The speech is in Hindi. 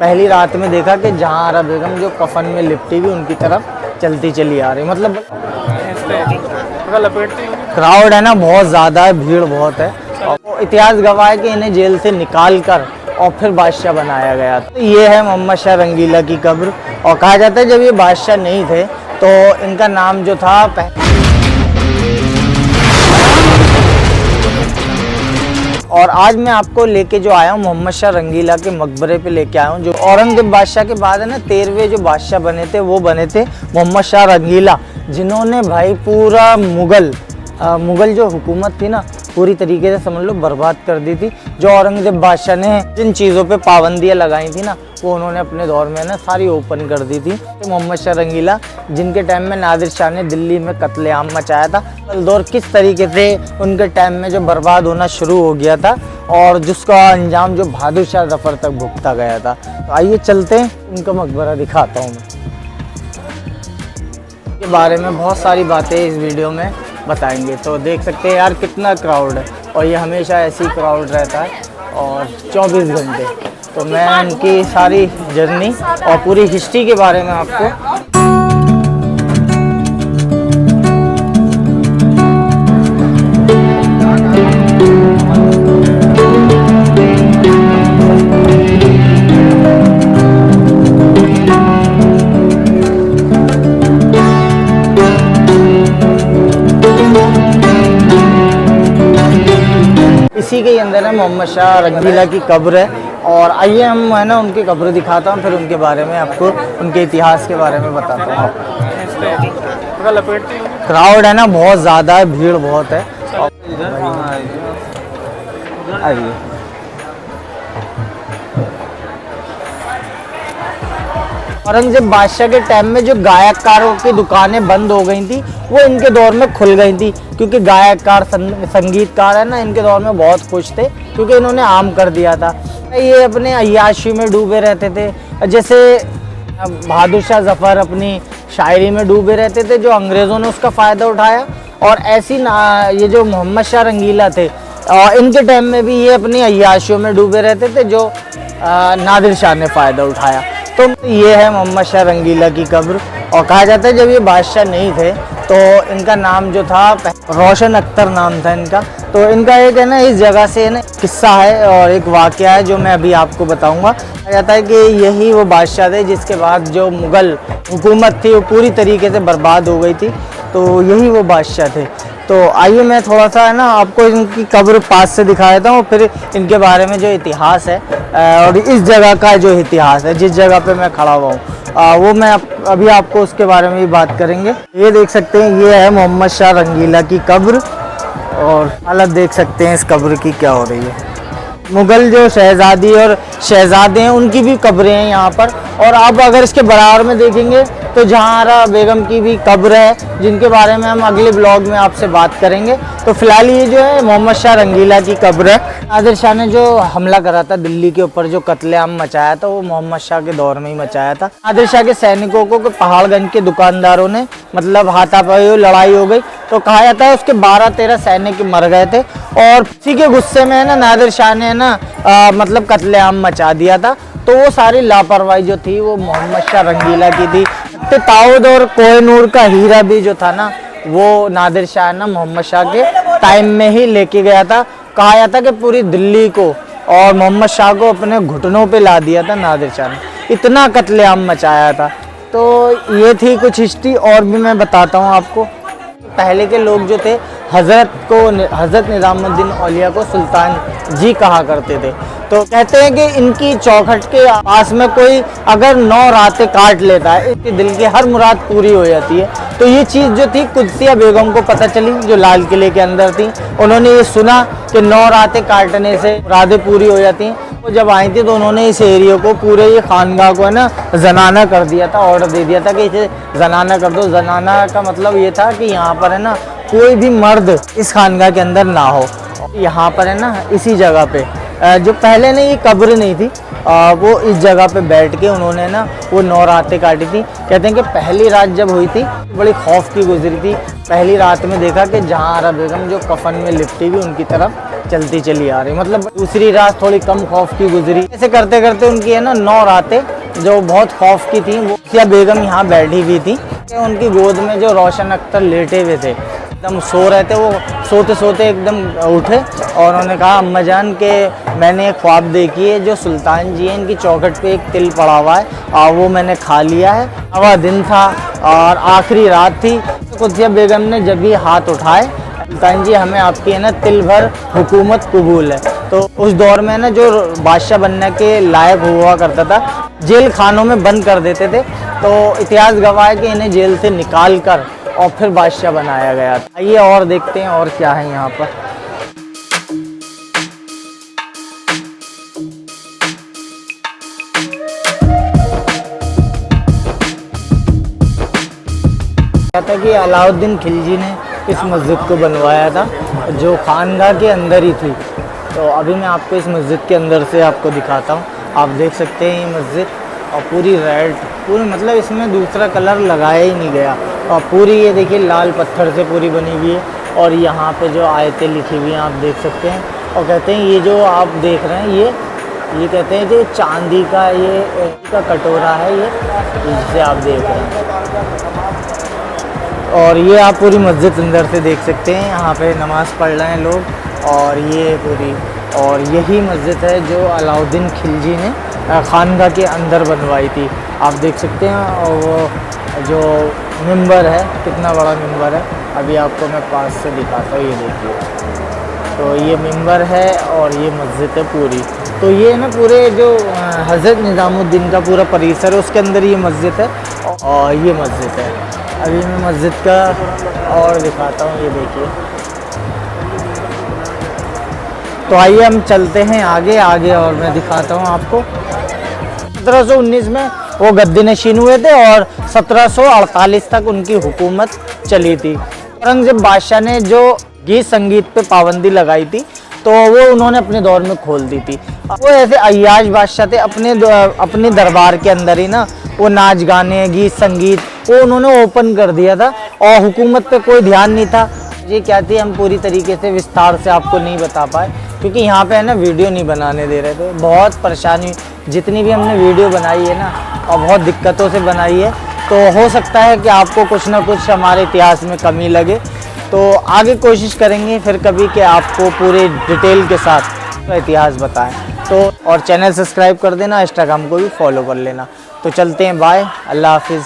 पहली रात में देखा कि जहांआरा बेगम जो कफन में लिपटी हुई उनकी तरफ चलती चली आ रही, मतलब क्राउड है ना बहुत ज़्यादा है, भीड़ बहुत है। और इतिहास गवाह है कि इन्हें जेल से निकाल कर और फिर बादशाह बनाया गया। तो ये है मोहम्मद शाह रंगीला की कब्र। और कहा जाता है जब ये बादशाह नहीं थे तो इनका नाम जो था और आज मैं आपको लेके जो आया हूँ मोहम्मद शाह रंगीला के मकबरे पे लेके आया हूँ। जो औरंगजेब बादशाह के बाद है ना 13वें जो बादशाह बने थे वो बने थे मोहम्मद शाह रंगीला, जिन्होंने भाई पूरा मुगल जो हुकूमत थी ना पूरी तरीके से समझ लो बर्बाद कर दी थी। जो औरंगजेब बादशाह ने जिन चीज़ों पे पाबंदियाँ लगाई थी ना वो उन्होंने अपने दौर में ना सारी ओपन कर दी थी। तो मोहम्मद शाह रंगीला जिनके टाइम में नादिर शाह ने दिल्ली में कत्लेआम मचाया था, दौर किस तरीके से उनके टाइम में जो बर्बाद होना शुरू हो गया था और जिसका अंजाम जो बहादुर शाह जफर तक भुगता गया था। तो आइए चलते हैं, उनका मकबरा दिखाता हूँ मैं। के बारे में बहुत सारी बातें इस वीडियो में बताएंगे। तो देख सकते हैं यार कितना क्राउड है और ये हमेशा ऐसी क्राउड रहता है और 24 घंटे। तो मैं उनकी सारी जर्नी और पूरी हिस्ट्री के बारे में आपको इसी के अंदर है मोहम्मद शाह रंगीला की कब्र है। और आइए हम है ना उनकी कब्र दिखाता हूँ, फिर उनके बारे में आपको उनके इतिहास के बारे में बताता हूँ। क्राउड है ना बहुत ज़्यादा है, भीड़ बहुत है। आइए औरंगजेब बादशाह के टाइम में जो गायककारों की दुकानें बंद हो गई थी वो इनके दौर में खुल गई थी, क्योंकि गायककार संगीतकार है ना इनके दौर में बहुत खुश थे क्योंकि इन्होंने आम कर दिया था। ये अपने अय्याशी में डूबे रहते थे, जैसे बहादुर शाह जफर अपनी शायरी में डूबे रहते थे जो अंग्रेज़ों ने उसका फ़ायदा उठाया। और ऐसी ये जो मोहम्मद शाह रंगीला थे इनके टाइम में भी ये अपनी अय्याशियों में डूबे रहते थे जो नादिर शाह ने फ़ायदा उठाया। तो ये है मोहम्मद शाह रंगीला की कब्र। और कहा जाता है जब ये बादशाह नहीं थे तो इनका नाम जो था रोशन अख्तर नाम था इनका। तो इनका एक है ना इस जगह से ना किस्सा है और एक वाक़या है जो मैं अभी आपको बताऊंगा। कहा जाता है कि यही वो बादशाह थे जिसके बाद जो मुग़ल हुकूमत थी वो पूरी तरीके से बर्बाद हो गई थी। तो यही वो बादशाह थे। तो आइए मैं थोड़ा सा है ना आपको इनकी कब्र पास से दिखा देता हूँ, फिर इनके बारे में जो इतिहास है और इस जगह का जो इतिहास है जिस जगह पे मैं खड़ा हुआ हूँ वो मैं अभी आपको उसके बारे में भी बात करेंगे। ये देख सकते हैं ये है मोहम्मद शाह रंगीला की कब्र और हालत देख सकते हैं इस कब्र की क्या हो रही है। मुग़ल जो शहज़ादी और शहज़ादे हैं उनकी भी कब्रें हैं यहाँ पर। और आप अगर इसके बराबर में देखेंगे तो जहांआरा बेगम की भी कब्र है जिनके बारे में हम अगले ब्लॉग में आपसे बात करेंगे। तो फिलहाल ये जो है मोहम्मद शाह रंगीला की कब्र है। नादिर शाह ने जो हमला करा था दिल्ली के ऊपर, जो कत्लेआम मचाया था वो मोहम्मद शाह के दौर में ही मचाया था। नादिर शाह के सैनिकों को पहाड़गंज के दुकानदारों ने मतलब हाथापाई लड़ाई हो गई। तो कहा जाता है उसके 12-13 सैनिक मर गए थे और इसी के गुस्से में है ना नादिर शाह ने ना मतलब कत्लेआम मचा दिया था। तो वो सारी लापरवाही जो थी वो मोहम्मद शाह रंगीला की थी। ताउद और कोहिनूर का हीरा भी जो था ना वो नादिर शाह ना मोहम्मद शाह के टाइम में ही लेके गया था। कहा जाता कि पूरी दिल्ली को और मोहम्मद शाह को अपने घुटनों पे ला दिया था नादिर शाह ने, इतना कत्लेआम मचाया था। तो ये थी कुछ हिस्ट्री और भी मैं बताता हूँ आपको। पहले के लोग जो थे हज़रत निज़ामुद्दीन औलिया को सुल्तान जी कहा करते थे। तो कहते हैं कि इनकी चौखट के पास में कोई अगर 9 रातें काट लेता है इसके दिल की हर मुराद पूरी हो जाती है। तो ये चीज़ जो थी कुदसिया बेगम को पता चली जो लाल किले के अंदर थी। उन्होंने ये सुना कि 9 रातें काटने से मुरादें पूरी हो जाती हैं। वो जब आई थी तो उन्होंने इस एरिया को पूरे ये खानगा को है ना जनाना कर दिया था, ऑर्डर दे दिया था कि इसे जनाना कर दो। जनाना का मतलब ये था कि यहाँ पर है ना कोई भी मर्द इस खानगा के अंदर ना हो। यहाँ पर है ना इसी जगह पे जो पहले ना ये कब्र नहीं थी, वो इस जगह पे बैठ के उन्होंने ना वो 9 रातें काटी थी। कहते हैं कि पहली रात जब हुई थी बड़ी खौफ की गुजरी थी। पहली रात में देखा कि जहांआरा बेगम जो कफन में लिपटी हुई उनकी तरफ चलती चली आ रही, मतलब दूसरी रात थोड़ी कम खौफ की गुजरी। ऐसे करते करते उनकी है ना 9 रातें जो बहुत खौफ की थी, वो आसिया बेगम यहाँ बैठी हुई थी। उनकी गोद में जो रोशन अख्तर लेटे हुए थे, एकदम सो रहे थे, वो सोते सोते एकदम उठे और उन्होंने कहा अम्मा जान के मैंने एक ख्वाब देखी है, जो सुल्तान जी हैं इनकी चौखट पे एक तिल पड़ा हुआ है और वो मैंने खा लिया है। हवा दिन था और आखिरी रात थी। तो आसिया बेगम ने जब भी हाथ उठाए, सुल्तान जी हमें आपकी है ना तिल भर हुकूमत कबूल है। तो उस दौर में ना जो बादशाह बनने के लायक हुआ करता था, जेल खानों में बंद कर देते थे। तो इतिहास गवाह है कि इन्हें जेल से निकाल कर और फिर बादशाह बनाया गया। आइए और देखते हैं और क्या है यहाँ पर। था कि अलाउद्दीन खिलजी ने इस मस्जिद को बनवाया था, जो खानगाह के अंदर ही थी। तो अभी मैं आपको इस मस्जिद के अंदर से आपको दिखाता हूँ। आप देख सकते हैं ये मस्जिद और पूरी रेड, पूरी मतलब इसमें दूसरा कलर लगाया ही नहीं गया और पूरी ये देखिए लाल पत्थर से पूरी बनी हुई है। और यहाँ पे जो आयतें लिखी हुई हैं आप देख सकते हैं। और कहते हैं ये जो आप देख रहे हैं ये कहते हैं कि चांदी का ये का कटोरा है ये, जिसे आप देख रहे हैं। और ये आप पूरी मस्जिद अंदर से देख सकते हैं, यहाँ पे नमाज़ पढ़ रहे हैं लोग। और ये पूरी, और यही मस्जिद है जो अलाउद्दीन खिलजी ने खानगाह के अंदर बनवाई थी। आप देख सकते हैं। और वो जो मिंबर है, कितना बड़ा मिंबर है, अभी आपको मैं पास से दिखाता हूँ। ये देखिए, तो ये मिंबर है और ये मस्जिद है पूरी। तो ये ना पूरे जो हज़रत निज़ामुद्दीन का पूरा परिसर है, उसके अंदर ये मस्जिद है और ये मस्जिद है। अभी मैं मस्जिद का और दिखाता हूँ, ये देखिए। तो आइए हम चलते हैं आगे और मैं दिखाता हूँ आपको। 1719 में वो गद्दी नशीन हुए थे और 1748 तक उनकी हुकूमत चली थी। औरंगज़ेब बादशाह ने जो गीत संगीत पे पाबंदी लगाई थी, तो वो उन्होंने अपने दौर में खोल दी थी। वो ऐसे अय्याश बादशाह थे, अपने दरबार के अंदर ही ना वो नाच गाने, गीत संगीत वो उन्होंने ओपन कर दिया था और हुकूमत पे कोई ध्यान नहीं था। ये क्या थी, हम पूरी तरीके से विस्तार से आपको नहीं बता पाए, क्योंकि यहाँ पे है ना वीडियो नहीं बनाने दे रहे थे। बहुत परेशानी, जितनी भी हमने वीडियो बनाई है ना, और बहुत दिक्कतों से बनाई है। तो हो सकता है कि आपको कुछ ना कुछ हमारे इतिहास में कमी लगे। तो आगे कोशिश करेंगे फिर कभी कि आपको पूरे डिटेल के साथ इतिहास बताएं। तो और चैनल सब्सक्राइब कर देना, इंस्टाग्राम को भी फॉलो कर लेना। तो चलते हैं, बाय, अल्लाह हाफिज़।